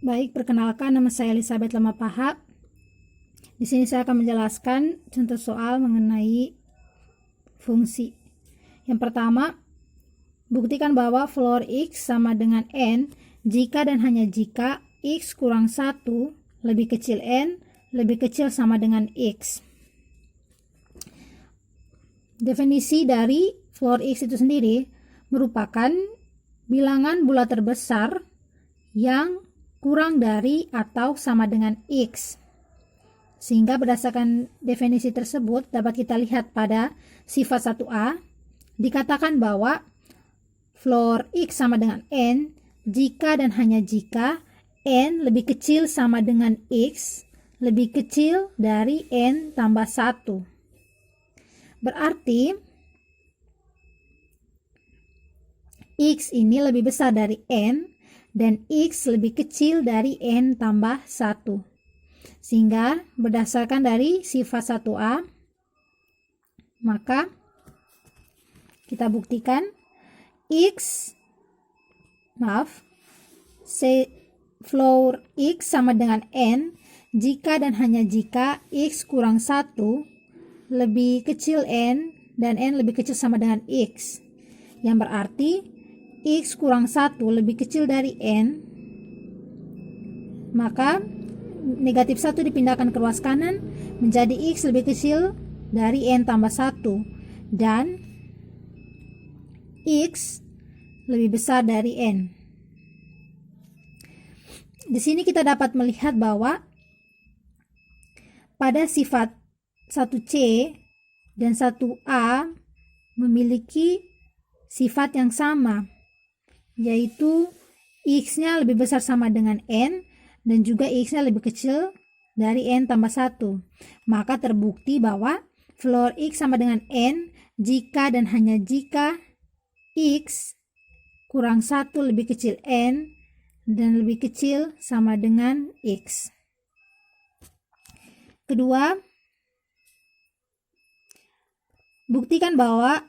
Baik, perkenalkan, nama saya Elizabeth Lamapaha. Di sini saya akan menjelaskan contoh soal mengenai fungsi. Yang pertama, buktikan bahwa floor X sama dengan N jika dan hanya jika X kurang 1 lebih kecil N lebih kecil sama dengan X. Definisi dari floor X itu sendiri merupakan bilangan bulat terbesar yang kurang dari atau sama dengan X. Sehingga berdasarkan definisi tersebut dapat kita lihat pada sifat 1A dikatakan bahwa floor X sama dengan N jika dan hanya jika N lebih kecil sama dengan X lebih kecil dari N tambah 1. Berarti X ini lebih besar dari N dan X lebih kecil dari N tambah 1. Sehingga berdasarkan dari sifat 1A, maka kita buktikan floor X sama dengan N jika dan hanya jika X kurang 1 lebih kecil N dan N lebih kecil sama dengan X. Yang berarti X kurang 1 lebih kecil dari N, maka negatif 1 dipindahkan ke ruas kanan menjadi X lebih kecil dari N tambah 1 dan X lebih besar dari N. Di sini kita dapat melihat bahwa pada sifat 1C dan 1A memiliki sifat yang sama, yaitu X-nya lebih besar sama dengan N dan juga X-nya lebih kecil dari N tambah 1. Maka terbukti bahwa floor X sama dengan N jika dan hanya jika X kurang 1 lebih kecil N dan lebih kecil sama dengan X. Kedua, buktikan bahwa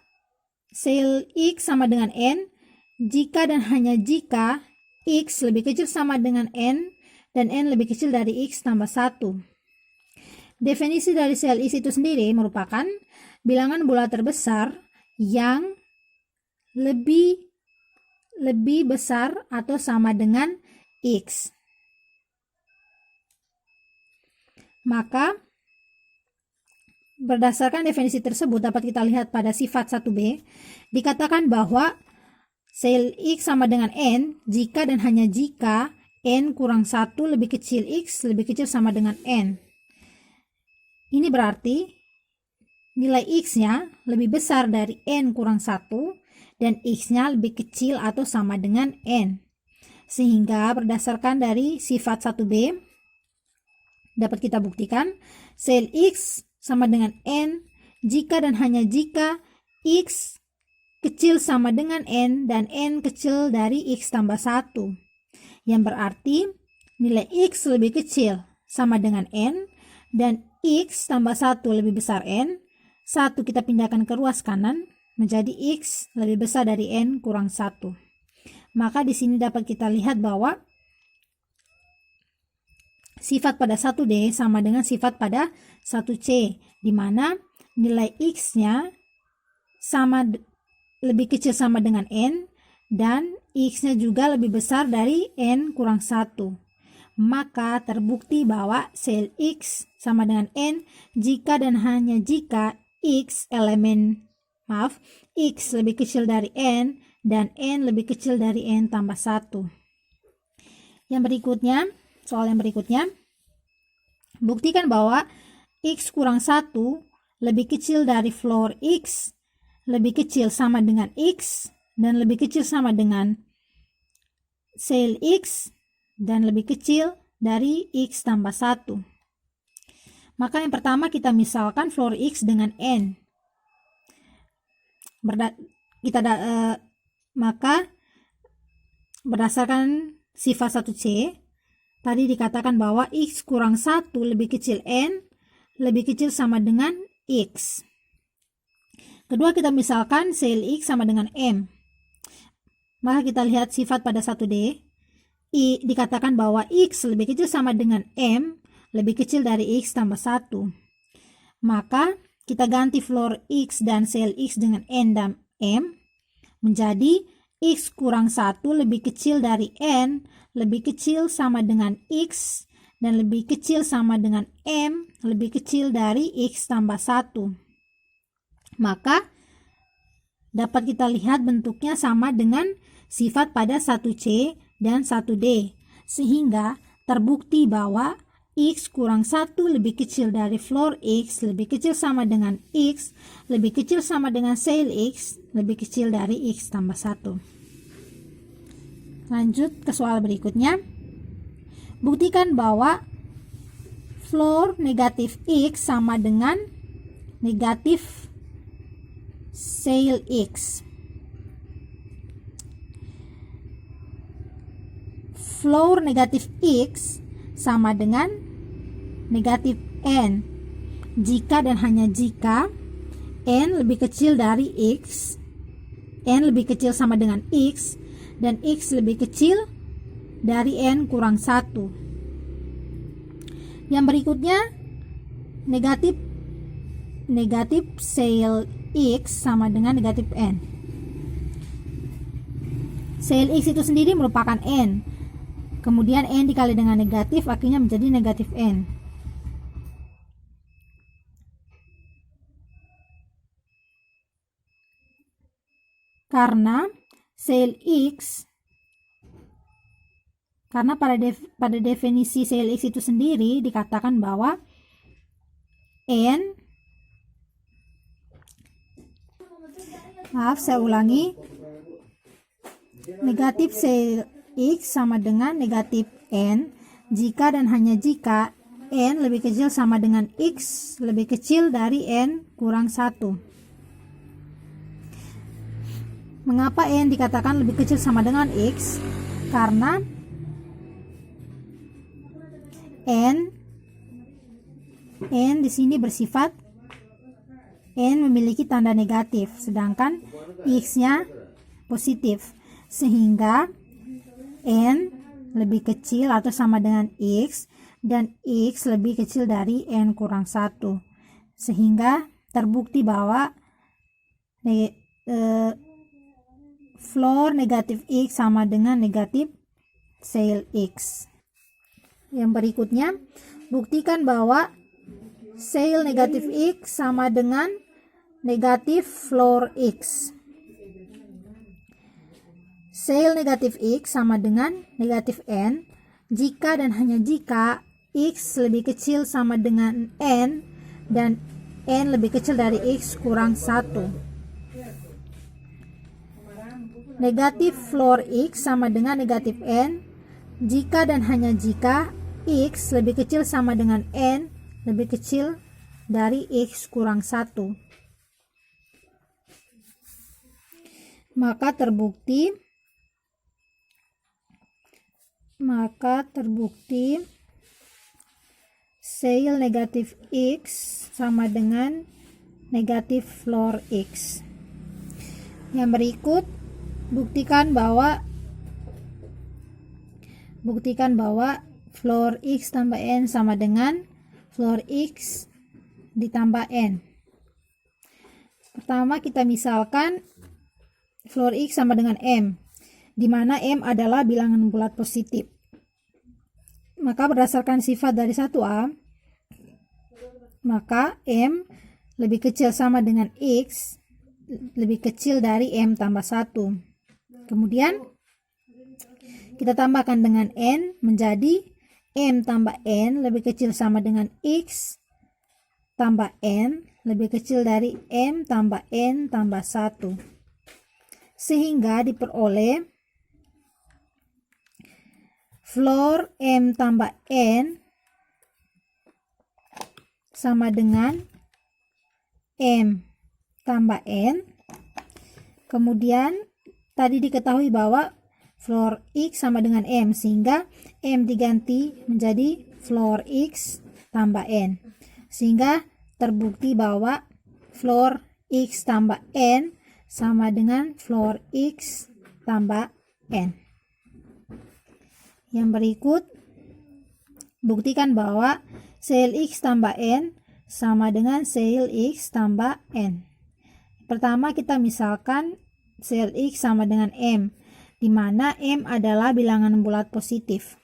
sel X sama dengan N jika dan hanya jika X lebih kecil sama dengan N dan N lebih kecil dari X tambah 1. Definisi dari sel X itu sendiri merupakan bilangan bulat terbesar yang lebih besar atau sama dengan X. Maka berdasarkan definisi tersebut dapat kita lihat pada sifat 1B dikatakan bahwa sel X sama dengan N jika dan hanya jika N kurang 1 lebih kecil X lebih kecil sama dengan N. Ini berarti nilai X-nya lebih besar dari N kurang 1 dan X-nya lebih kecil atau sama dengan N. Sehingga berdasarkan dari sifat 1B dapat kita buktikan sel X sama dengan N jika dan hanya jika X kecil sama dengan N dan N kecil dari X tambah 1. Yang berarti nilai X lebih kecil sama dengan N dan X tambah 1 lebih besar N. 1 kita pindahkan ke ruas kanan menjadi X lebih besar dari N kurang 1. Maka di sini dapat kita lihat bahwa sifat pada 1D sama dengan sifat pada 1C, di mana nilai X-nya lebih kecil sama dengan N dan X-nya juga lebih besar dari N kurang 1. Maka terbukti bahwa sel X sama dengan N jika dan hanya jika X lebih kecil dari N dan N lebih kecil dari N tambah 1. Yang berikutnya, soal yang berikutnya, buktikan bahwa X kurang 1 lebih kecil dari floor X lebih kecil sama dengan X dan lebih kecil sama dengan sel X dan lebih kecil dari X tambah 1. Maka yang pertama kita misalkan floor X dengan N. Maka berdasarkan sifat 1C tadi dikatakan bahwa X kurang 1 lebih kecil N lebih kecil sama dengan X. Kedua, kita misalkan sel X sama dengan M. Maka kita lihat sifat pada 1D. dikatakan bahwa X lebih kecil sama dengan M lebih kecil dari X tambah 1. Maka kita ganti floor X dan sel X dengan N dan M menjadi X kurang 1 lebih kecil dari N lebih kecil sama dengan X dan lebih kecil sama dengan M lebih kecil dari X tambah 1. Maka dapat kita lihat bentuknya sama dengan sifat pada 1C dan 1D. Sehingga terbukti bahwa X kurang 1 lebih kecil dari floor X lebih kecil sama dengan X lebih kecil sama dengan sel X lebih kecil dari X tambah 1. Lanjut ke soal berikutnya. Buktikan bahwa floor negatif X sama dengan negatif sel X. Floor negatif X sama dengan negatif N jika dan hanya jika N lebih kecil dari X, N lebih kecil sama dengan X, dan X lebih kecil dari N kurang 1. Yang berikutnya, negatif sel X sama dengan negatif N. Sel X itu sendiri merupakan N. Kemudian N dikali dengan negatif akhirnya menjadi negatif N. Karena pada definisi sel X itu sendiri dikatakan bahwa negatif sel X sama dengan negatif N jika dan hanya jika N lebih kecil sama dengan X lebih kecil dari N kurang 1. Mengapa N dikatakan lebih kecil sama dengan X? Karena N di sini bersifat N memiliki tanda negatif, sedangkan X-nya positif, sehingga N lebih kecil atau sama dengan X dan X lebih kecil dari N kurang 1, sehingga terbukti bahwa floor negatif X sama dengan negatif sel X. Yang berikutnya, buktikan bahwa sel negatif X sama dengan negatif floor X. Sel negatif X sama dengan negatif N jika dan hanya jika X lebih kecil sama dengan N dan N lebih kecil dari X kurang 1. Negatif floor X sama dengan negatif N jika dan hanya jika X lebih kecil sama dengan N lebih kecil dari X kurang 1. Maka terbukti sel negatif X sama dengan negatif floor X. Yang berikut, buktikan bahwa floor X tambah N sama dengan floor X ditambah N. Pertama kita misalkan floor X sama dengan M, di mana M adalah bilangan bulat positif. Maka berdasarkan sifat dari 1A, maka M lebih kecil sama dengan X lebih kecil dari M tambah 1. Kemudian kita tambahkan dengan N menjadi M tambah N lebih kecil sama dengan X tambah N lebih kecil dari M tambah N tambah 1. Sehingga diperoleh floor M tambah N sama dengan M tambah N. Kemudian tadi diketahui bahwa floor X sama dengan M, sehingga M diganti menjadi floor X tambah N, sehingga terbukti bahwa floor X tambah N sama dengan floor X tambah N. Yang berikut, buktikan bahwa sel X tambah N sama dengan sel X tambah N. Pertama, kita misalkan sel X sama dengan M, di mana M adalah bilangan bulat positif.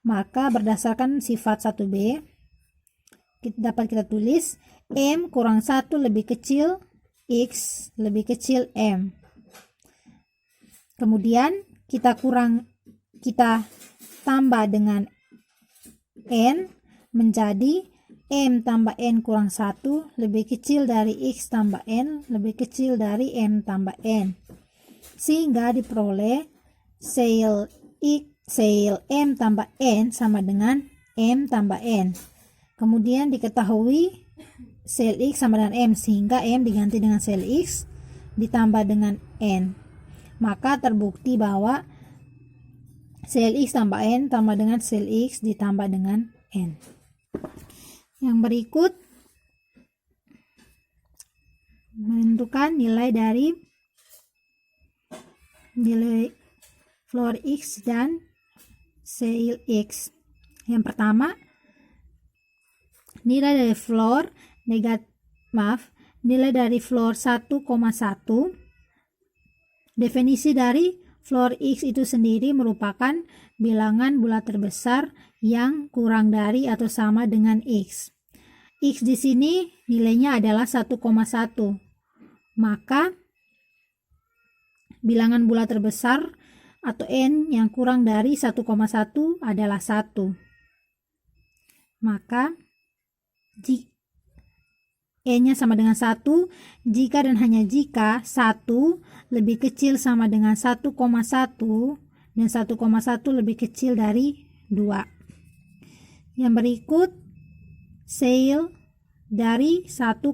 Maka berdasarkan sifat 1B, dapat kita tulis M kurang 1 lebih kecil X lebih kecil M. Kemudian kita tambah dengan N menjadi M tambah N kurang 1 lebih kecil dari X tambah N lebih kecil dari M tambah N. Sehingga diperoleh sel M tambah N sama dengan M tambah N. Kemudian diketahui sel X sama dengan M, sehingga M diganti dengan sel X ditambah dengan N. Maka terbukti bahwa sel X tambah N tambah dengan sel X ditambah dengan N. Yang berikut, menentukan nilai dari nilai floor X dan sel X. Yang pertama, nilai dari floor nilai dari floor 1,1. Definisi dari floor X itu sendiri merupakan bilangan bulat terbesar yang kurang dari atau sama dengan X. X di sini nilainya adalah 1,1. Maka bilangan bulat terbesar atau N yang kurang dari 1,1 adalah 1. Maka N-nya sama dengan 1 jika dan hanya jika 1 lebih kecil sama dengan 1,1 dan 1,1 lebih kecil dari 2. Yang berikut, sel dari 1,1.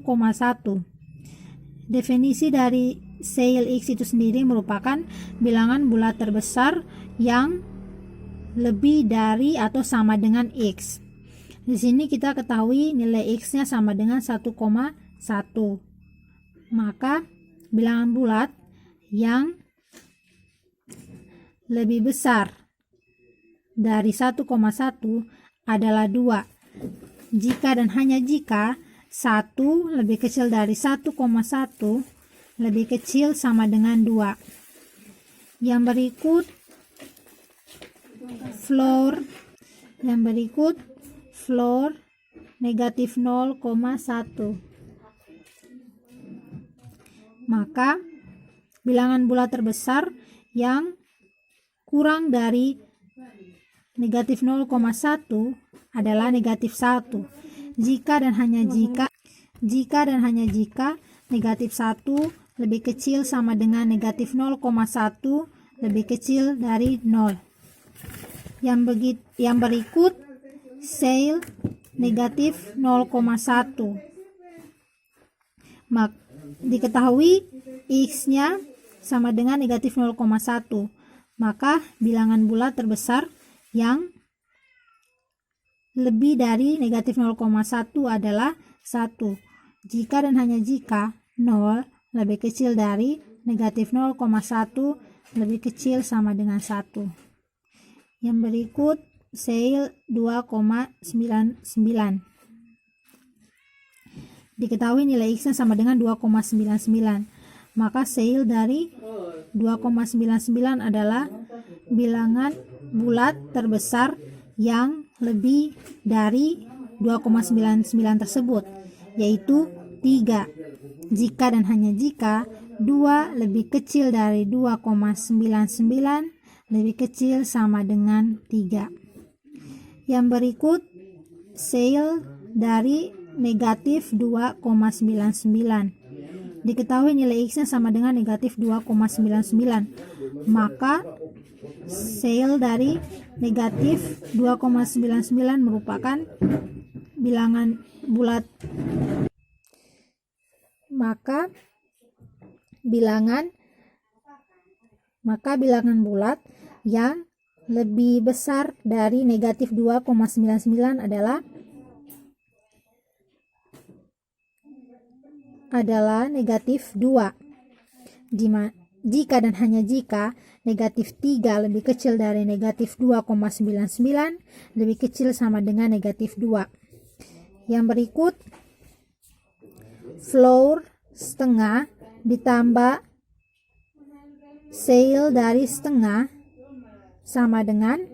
Definisi dari sel X itu sendiri merupakan bilangan bulat terbesar yang lebih dari atau sama dengan X. Di sini kita ketahui nilai X-nya sama dengan 1,1. Maka bilangan bulat yang lebih besar dari 1,1 adalah 2. Jika dan hanya jika 1 lebih kecil dari 1,1 lebih kecil sama dengan 2. Yang berikut, floor negatif 0,1. Maka bilangan bulat terbesar yang kurang dari negatif 0,1 adalah negatif 1. Jika dan hanya jika negatif 1 lebih kecil sama dengan negatif 0,1 lebih kecil dari 0. Yang berikut, sel negatif 0,1. Diketahui X-nya sama dengan negatif 0,1. Maka bilangan bulat terbesar yang lebih dari negatif 0,1 adalah 1. Jika dan hanya jika 0 lebih kecil dari negatif 0,1 lebih kecil sama dengan 1. Yang berikut, sel 2,99. Diketahui nilai X-nya sama dengan 2,99. Maka sel dari 2,99 adalah bilangan bulat terbesar yang lebih dari 2,99 tersebut, yaitu 3. Jika dan hanya jika 2 lebih kecil dari 2,99 lebih kecil sama dengan 3. Yang berikut, sel dari negatif 2,99. Diketahui nilai X-nya sama dengan negatif 2,99. Maka sel dari negatif 2,99 merupakan bilangan bulat. Maka bilangan bulat yang lebih besar dari negatif 2,99 adalah negatif 2. Jika dan hanya jika negatif 3 lebih kecil dari negatif 2,99 lebih kecil sama dengan negatif 2. Yang berikut, floor setengah ditambah sail dari setengah sama dengan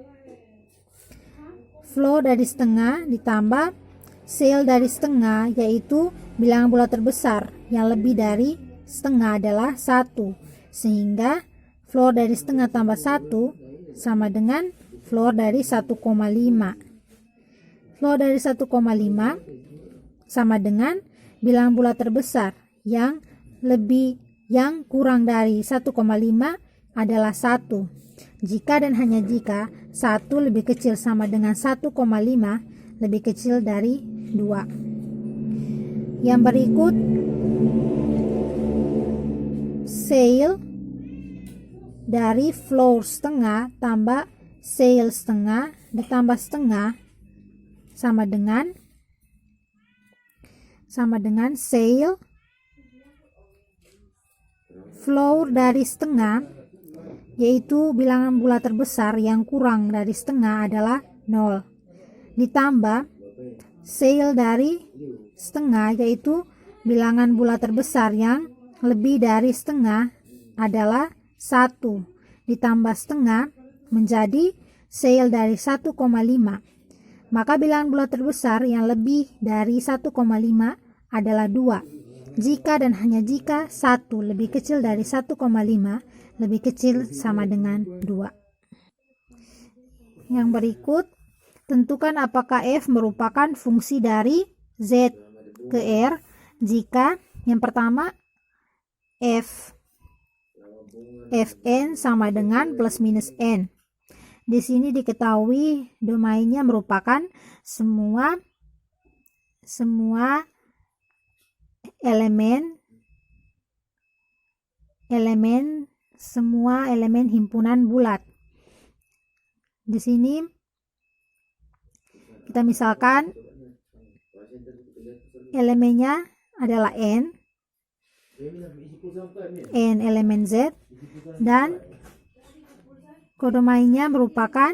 floor dari setengah ditambah sail dari setengah, yaitu bilangan bulat terbesar yang lebih dari setengah adalah 1, sehingga floor dari setengah tambah 1 sama dengan floor dari 1,5. Floor dari 1,5 sama dengan bilangan bulat terbesar yang kurang dari 1,5 adalah 1. Jika dan hanya jika 1 lebih kecil sama dengan 1,5 lebih kecil dari 2. Yang berikut, sail dari floor setengah tambah sail setengah ditambah setengah sama dengan sail floor dari setengah, yaitu bilangan bulat terbesar yang kurang dari setengah adalah 0, ditambah sail dari setengah, yaitu bilangan bulat terbesar yang lebih dari setengah adalah 1, ditambah setengah menjadi sail dari 1,5. Maka bilangan bulat terbesar yang lebih dari 1,5 adalah 2. Jika dan hanya jika 1 lebih kecil dari 1,5 lebih kecil sama dengan 2. Yang berikut, tentukan apakah f merupakan fungsi dari z ke r jika yang pertama fn sama dengan plus minus n. Di sini diketahui domainnya merupakan semua elemen himpunan bulat. Di sini kita misalkan elemennya adalah n elemen z, dan kodomainnya merupakan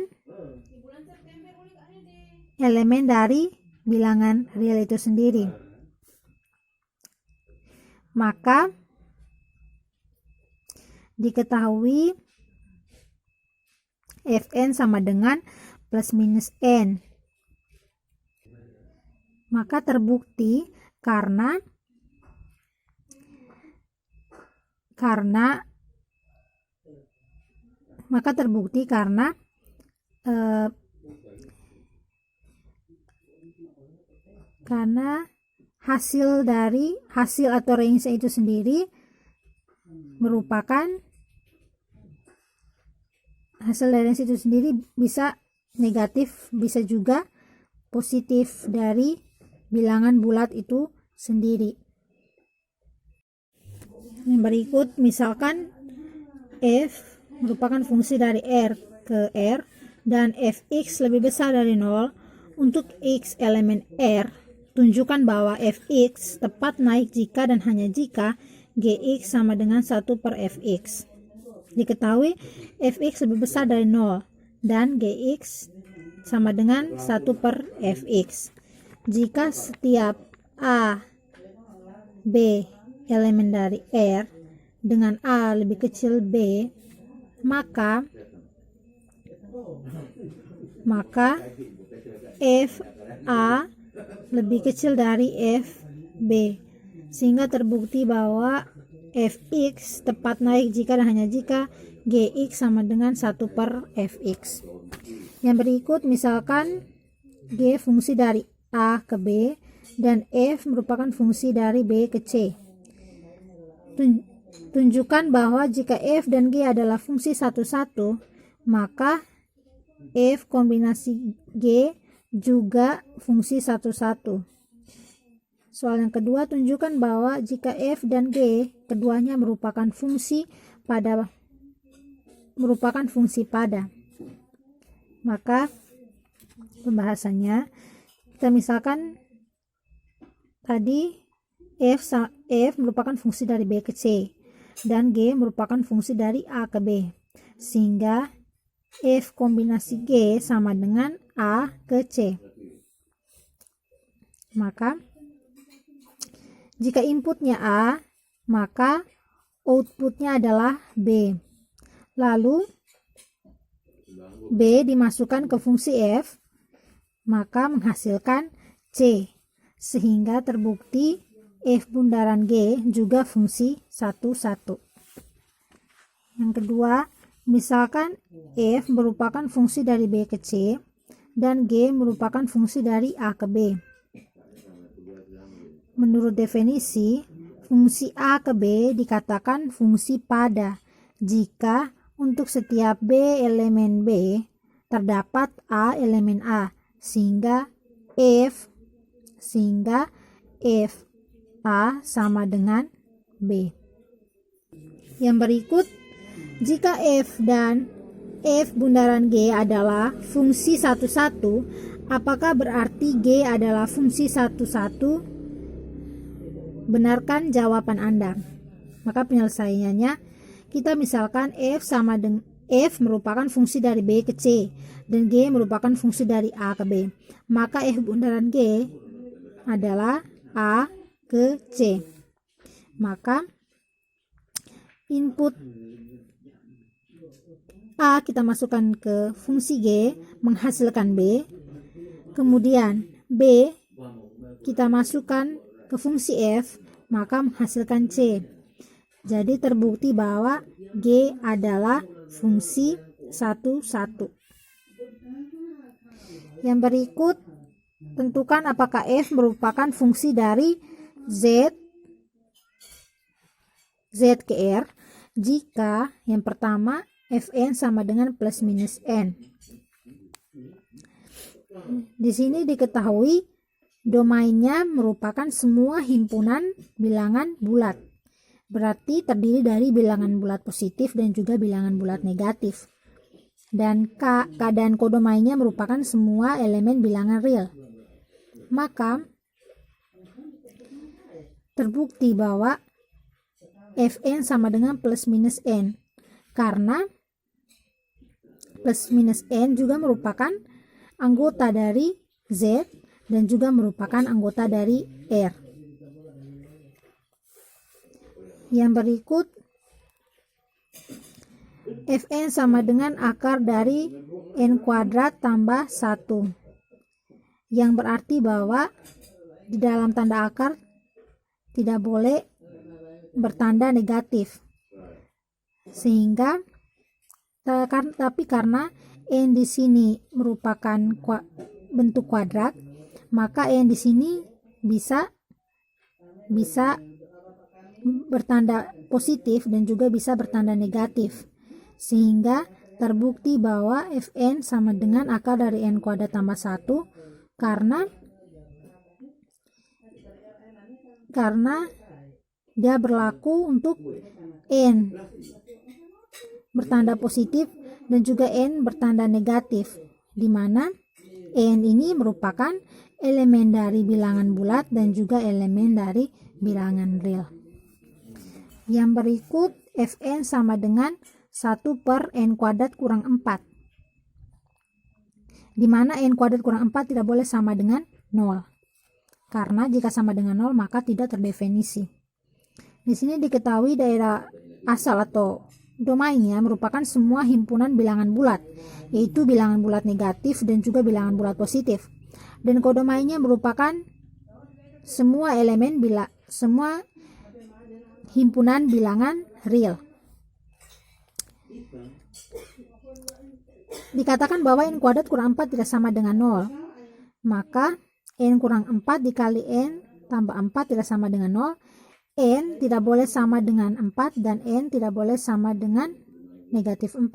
elemen dari bilangan real itu sendiri. Maka diketahui fn sama dengan plus minus n. Maka terbukti karena hasil atau range itu sendiri bisa negatif, bisa juga positif dari bilangan bulat itu sendiri. Yang berikut, misalkan f merupakan fungsi dari r ke r dan fx lebih besar dari 0. Untuk x elemen r, tunjukkan bahwa fx tepat naik jika dan hanya jika gx sama dengan 1 per fx. Diketahui fx lebih besar dari 0 dan gx sama dengan 1 per fx. Jika setiap a, b elemen dari r dengan a lebih kecil b, maka f a lebih kecil dari f b, sehingga terbukti bahwa fx tepat naik jika dan hanya jika gx sama dengan 1 per fx. Yang berikut, misalkan g fungsi dari a ke b dan f merupakan fungsi dari b ke c. Tunjukkan bahwa jika f dan g adalah fungsi satu-satu, maka f kombinasi g juga fungsi satu-satu. Soal yang kedua, tunjukkan bahwa jika f dan g keduanya merupakan fungsi pada. Maka pembahasannya, kita misalkan tadi f merupakan fungsi dari b ke c dan g merupakan fungsi dari a ke b. sehingga F kombinasi G sama dengan A ke C. Maka jika inputnya A, maka outputnya adalah B. Lalu B dimasukkan ke fungsi F, maka menghasilkan C, sehingga terbukti F bundaran G juga fungsi 1, 1. Yang kedua, misalkan F merupakan fungsi dari B ke C dan G merupakan fungsi dari A ke B. Menurut definisi, fungsi A ke B dikatakan fungsi pada jika untuk setiap B elemen B terdapat A elemen A, sehingga F A sama dengan B. Yang berikut, jika F dan F bundaran G adalah fungsi 1, 1, apakah berarti G adalah fungsi 1, 1? Benarkan jawaban Anda. Maka penyelesaiannya, kita misalkan F merupakan fungsi dari B ke C dan G merupakan fungsi dari A ke B. Maka F bundaran G adalah A ke C. Maka input A kita masukkan ke fungsi G menghasilkan B. Kemudian B kita masukkan ke fungsi F, maka menghasilkan C. Jadi terbukti bahwa G adalah fungsi 1, 1. Yang berikut, tentukan apakah F merupakan fungsi dari Z ke R jika yang pertama Fn sama dengan plus minus N. Di sini diketahui domainnya merupakan semua himpunan bilangan bulat. Berarti terdiri dari bilangan bulat positif dan juga bilangan bulat negatif. Dan keadaan kodomainnya merupakan semua elemen bilangan real. Maka terbukti bahwa Fn sama dengan plus minus N. Karena plus minus N juga merupakan anggota dari Z dan juga merupakan anggota dari R. Yang berikut, Fn sama dengan akar dari N kuadrat tambah 1. Yang berarti bahwa di dalam tanda akar tidak boleh bertanda negatif. Sehingga tapi karena N di sini merupakan bentuk kuadrat, maka N di sini bisa bertanda positif dan juga bisa bertanda negatif, sehingga terbukti bahwa Fn sama dengan akar dari N kuadrat tambah 1 karena dia berlaku untuk N bertanda positif dan juga N bertanda negatif, di mana N ini merupakan elemen dari bilangan bulat dan juga elemen dari bilangan real. Yang berikut, Fn sama dengan 1 per N kuadrat kurang 4. Di mana N kuadrat kurang 4 tidak boleh sama dengan 0. Karena jika sama dengan 0 maka tidak terdefinisi. Di sini diketahui daerah asal atau domainnya merupakan semua himpunan bilangan bulat, yaitu bilangan bulat negatif dan juga bilangan bulat positif. Dan kodomainnya merupakan semua semua himpunan bilangan real. Dikatakan bahwa N kuadrat kurang 4 tidak sama dengan 0. Maka N kurang 4 dikali N tambah 4 tidak sama dengan 0. N tidak boleh sama dengan 4 dan N tidak boleh sama dengan negatif 4.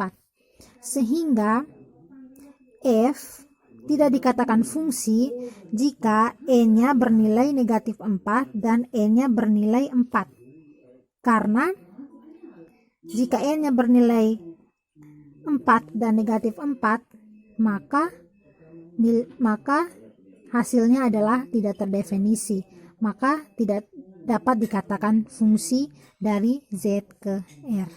Sehingga F tidak dikatakan fungsi jika N-nya bernilai negatif 4 dan N-nya bernilai 4. Karena jika N-nya bernilai 4 dan negatif 4, maka hasilnya adalah tidak terdefinisi. Maka tidak dapat dikatakan fungsi dari Z ke R.